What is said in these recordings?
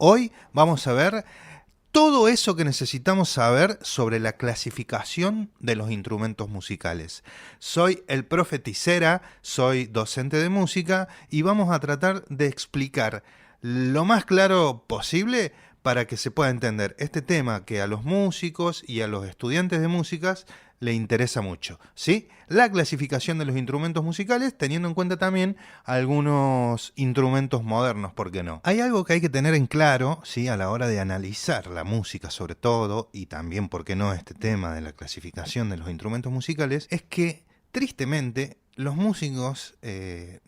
Hoy vamos a ver todo eso que necesitamos saber sobre la clasificación de los instrumentos musicales. Soy el profe Ticera, soy docente de música y vamos a tratar de explicar lo más claro posible para que se pueda entender este tema que a los músicos y a los estudiantes de músicas le interesa mucho, ¿sí? La clasificación de los instrumentos musicales, teniendo en cuenta también algunos instrumentos modernos, ¿por qué no? Hay algo que hay que tener en claro, ¿sí? A la hora de analizar la música sobre todo, y también, ¿por qué no?, este tema de la clasificación de los instrumentos musicales, es que, tristemente, los músicos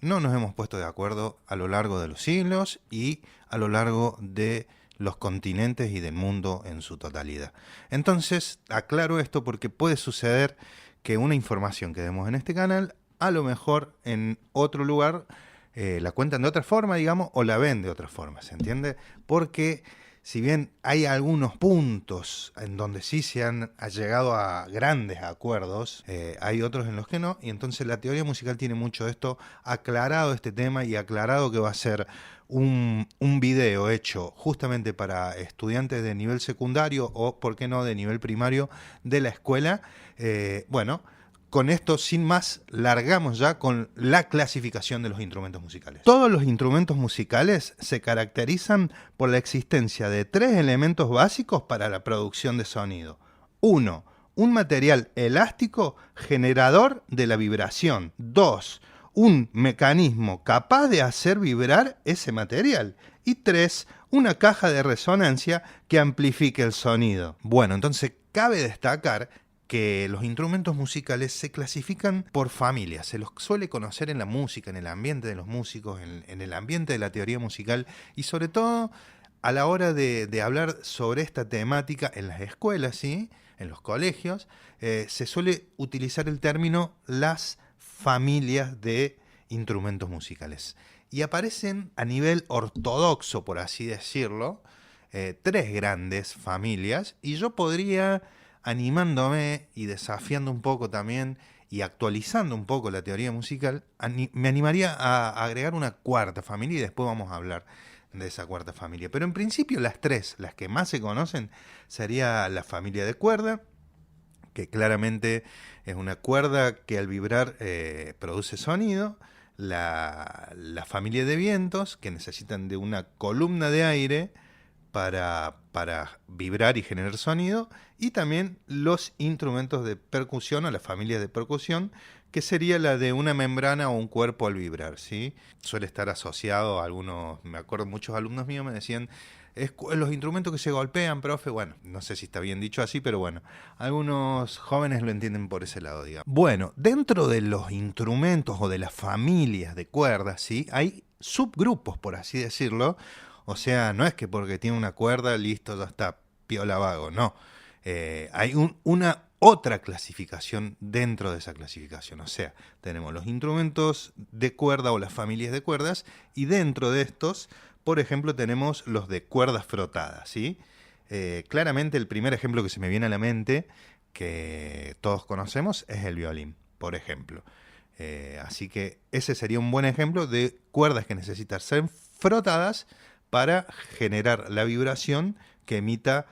no nos hemos puesto de acuerdo a lo largo de los siglos y a lo largo de los continentes y del mundo en su totalidad. Entonces, aclaro esto porque puede suceder que una información que demos en este canal, a lo mejor en otro lugar la cuentan de otra forma, digamos, o la ven de otra forma, ¿se entiende? Porque si bien hay algunos puntos en donde sí se han llegado a grandes acuerdos, hay otros en los que no, y entonces la teoría musical tiene mucho de esto, aclarado este tema y aclarado que va a ser un video hecho justamente para estudiantes de nivel secundario o, por qué no, de nivel primario de la escuela. Bueno, con esto, sin más, largamos ya con la clasificación de los instrumentos musicales. Todos los instrumentos musicales se caracterizan por la existencia de tres elementos básicos para la producción de sonido. 1. Un material elástico generador de la vibración. 2. Un mecanismo capaz de hacer vibrar ese material. Y 3. Una caja de resonancia que amplifique el sonido. Bueno, entonces cabe destacar que los instrumentos musicales se clasifican por familias. Se los suele conocer en la música, en el ambiente de los músicos, en el ambiente de la teoría musical y sobre todo a la hora de hablar sobre esta temática en las escuelas, ¿sí?, en los colegios, se suele utilizar el término las familias de instrumentos musicales. Y aparecen a nivel ortodoxo, por así decirlo, tres grandes familias, y yo podría, animándome y desafiando un poco también y actualizando un poco la teoría musical, me animaría a agregar una cuarta familia y después vamos a hablar de esa cuarta familia. Pero en principio las tres, las que más se conocen, sería la familia de cuerda, que claramente es una cuerda que al vibrar produce sonido, la familia de vientos, que necesitan de una columna de aire para vibrar y generar sonido, y también los instrumentos de percusión o las familias de percusión, que sería la de una membrana o un cuerpo al vibrar, ¿sí? Suele estar asociado a algunos, me acuerdo, muchos alumnos míos me decían, los instrumentos que se golpean, profe. Bueno, no sé si está bien dicho así, pero bueno, algunos jóvenes lo entienden por ese lado, digamos. Bueno, dentro de los instrumentos o de las familias de cuerdas, ¿sí?, hay subgrupos, por así decirlo. O sea, no es que porque tiene una cuerda, listo, ya está, piola vago, no. Hay una otra clasificación dentro de esa clasificación. O sea, tenemos los instrumentos de cuerda o las familias de cuerdas, y dentro de estos, por ejemplo, tenemos los de cuerdas frotadas, ¿sí? Claramente el primer ejemplo que se me viene a la mente, que todos conocemos, es el violín, por ejemplo. Así que ese sería un buen ejemplo de cuerdas que necesitan ser frotadas para generar la vibración que emita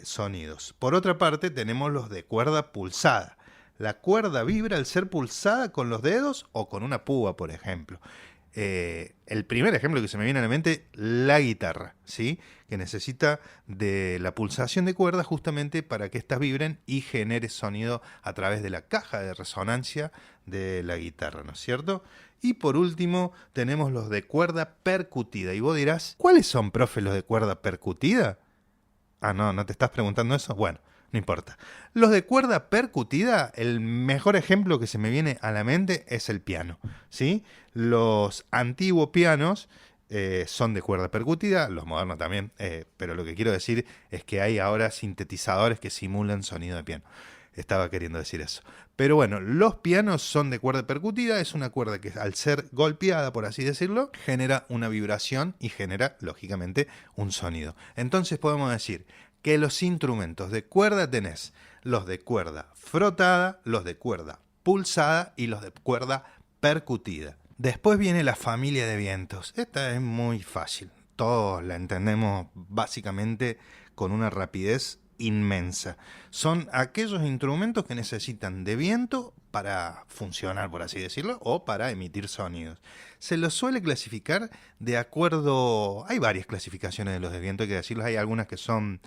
sonidos. Por otra parte, tenemos los de cuerda pulsada. La cuerda vibra al ser pulsada con los dedos o con una púa, por ejemplo. El primer ejemplo que se me viene a la mente, la guitarra, ¿sí?, que necesita de la pulsación de cuerdas justamente para que éstas vibren y genere sonido a través de la caja de resonancia de la guitarra, ¿no es cierto? Y por último tenemos los de cuerda percutida. Y vos dirás, ¿cuáles son, profe, los de cuerda percutida? Ah, no, ¿no te estás preguntando eso? Bueno, no importa. Los de cuerda percutida, el mejor ejemplo que se me viene a la mente es el piano, ¿sí? Los antiguos pianos son de cuerda percutida, los modernos también, pero lo que quiero decir es que hay ahora sintetizadores que simulan sonido de piano. Estaba queriendo decir eso. Pero bueno, los pianos son de cuerda percutida, es una cuerda que al ser golpeada, por así decirlo, genera una vibración y genera, lógicamente, un sonido. Entonces podemos decir que los instrumentos de cuerda tenés los de cuerda frotada, los de cuerda pulsada y los de cuerda percutida. Después viene la familia de vientos. Esta es muy fácil. todos la entendemos básicamente con una rapidez inmensa. Son aquellos instrumentos que necesitan de viento para funcionar, por así decirlo, o para emitir sonidos. Se los suele clasificar de acuerdo... Hay varias clasificaciones de los de viento, hay que decirlos. Hay algunas que son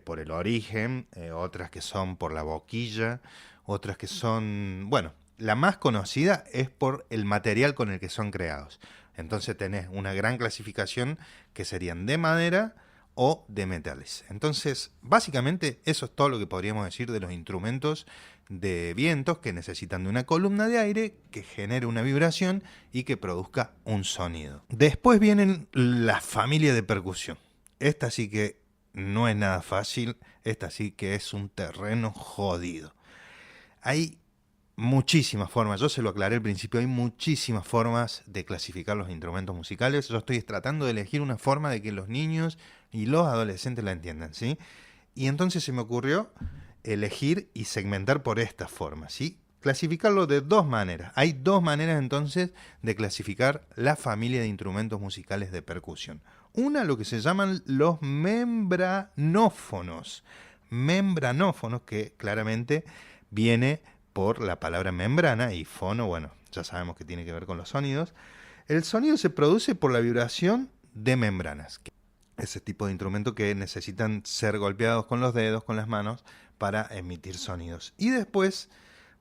por el origen, otras que son por la boquilla, otras que son... Bueno, la más conocida es por el material con el que son creados. Entonces tenés una gran clasificación que serían de madera o de metales. Entonces, básicamente eso es todo lo que podríamos decir de los instrumentos de vientos que necesitan de una columna de aire que genere una vibración y que produzca un sonido. Después vienen la familia de percusión. Esta sí que no es nada fácil, esta sí que es un terreno jodido. Hay muchísimas formas, yo se lo aclaré al principio, hay muchísimas formas de clasificar los instrumentos musicales. Yo estoy tratando de elegir una forma de que los niños y los adolescentes la entiendan, ¿sí? Y entonces se me ocurrió elegir y segmentar por esta forma, ¿sí? Clasificarlo de dos maneras. Hay dos maneras entonces de clasificar la familia de instrumentos musicales de percusión. Una, lo que se llaman los membranófonos. Membranófonos, que claramente viene por la palabra membrana, y fono, bueno, ya sabemos que tiene que ver con los sonidos. El sonido se produce por la vibración de membranas. Ese tipo de instrumentos que necesitan ser golpeados con los dedos, con las manos, para emitir sonidos. Y después,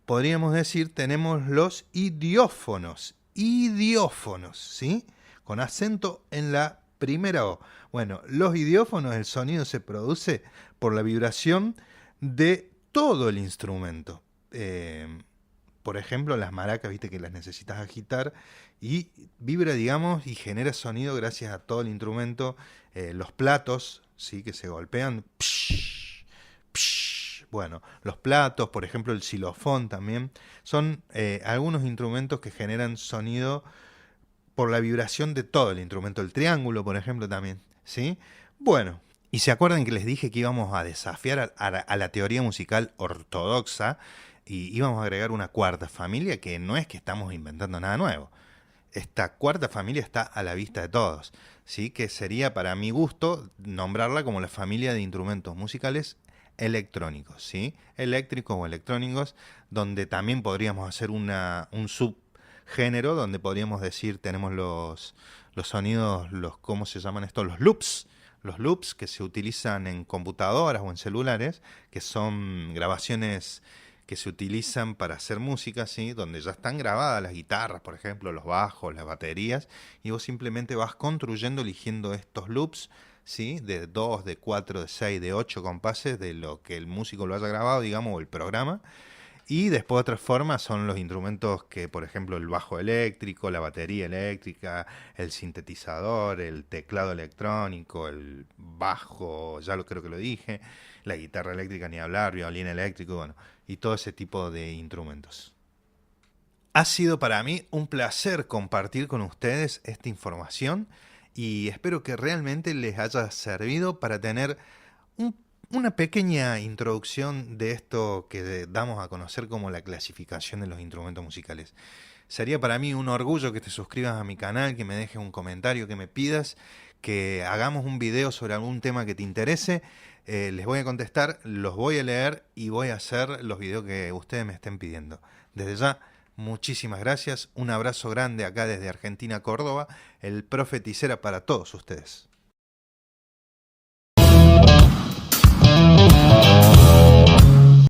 podríamos decir, tenemos los idiófonos. Idiófonos, ¿sí? Con acento en la primera O. Bueno, los idiófonos, el sonido se produce por la vibración de todo el instrumento. Por ejemplo, las maracas, viste que las necesitas agitar y vibra, digamos, y genera sonido gracias a todo el instrumento. Los platos, sí, que se golpean. Psh, psh. Bueno, los platos, por ejemplo, el xilofón también, son algunos instrumentos que generan sonido por la vibración de todo el instrumento. El triángulo, por ejemplo, también, ¿sí? Bueno, y se acuerdan que les dije que íbamos a desafiar a la teoría musical ortodoxa y íbamos a agregar una cuarta familia, que no es que estamos inventando nada nuevo. Esta cuarta familia está a la vista de todos, ¿sí? Que sería, para mi gusto, nombrarla como la familia de instrumentos musicales electrónicos, ¿sí? Eléctricos o electrónicos, donde también podríamos hacer un subgénero, donde podríamos decir, tenemos los sonidos, ¿cómo se llaman estos? Los loops que se utilizan en computadoras o en celulares, que son grabaciones que se utilizan para hacer música, ¿sí? Donde ya están grabadas las guitarras, por ejemplo, los bajos, las baterías, y vos simplemente vas construyendo, eligiendo estos loops, ¿sí? De 2, de 4, de 6, de 8 compases, de lo que el músico lo haya grabado, digamos, o el programa. Y después otras formas son los instrumentos que, por ejemplo, el bajo eléctrico, la batería eléctrica, el sintetizador, el teclado electrónico, el bajo, ya creo que lo dije, la guitarra eléctrica ni hablar, violín eléctrico, bueno, y todo ese tipo de instrumentos. Ha sido para mí un placer compartir con ustedes esta información y espero que realmente les haya servido para tener una pequeña introducción de esto que damos a conocer como la clasificación de los instrumentos musicales. Sería para mí un orgullo que te suscribas a mi canal, que me dejes un comentario, que me pidas que hagamos un video sobre algún tema que te interese. Les voy a contestar, los voy a leer y voy a hacer los videos que ustedes me estén pidiendo. Desde ya, muchísimas gracias. Un abrazo grande acá desde Argentina, Córdoba. El Profe Ticera para todos ustedes.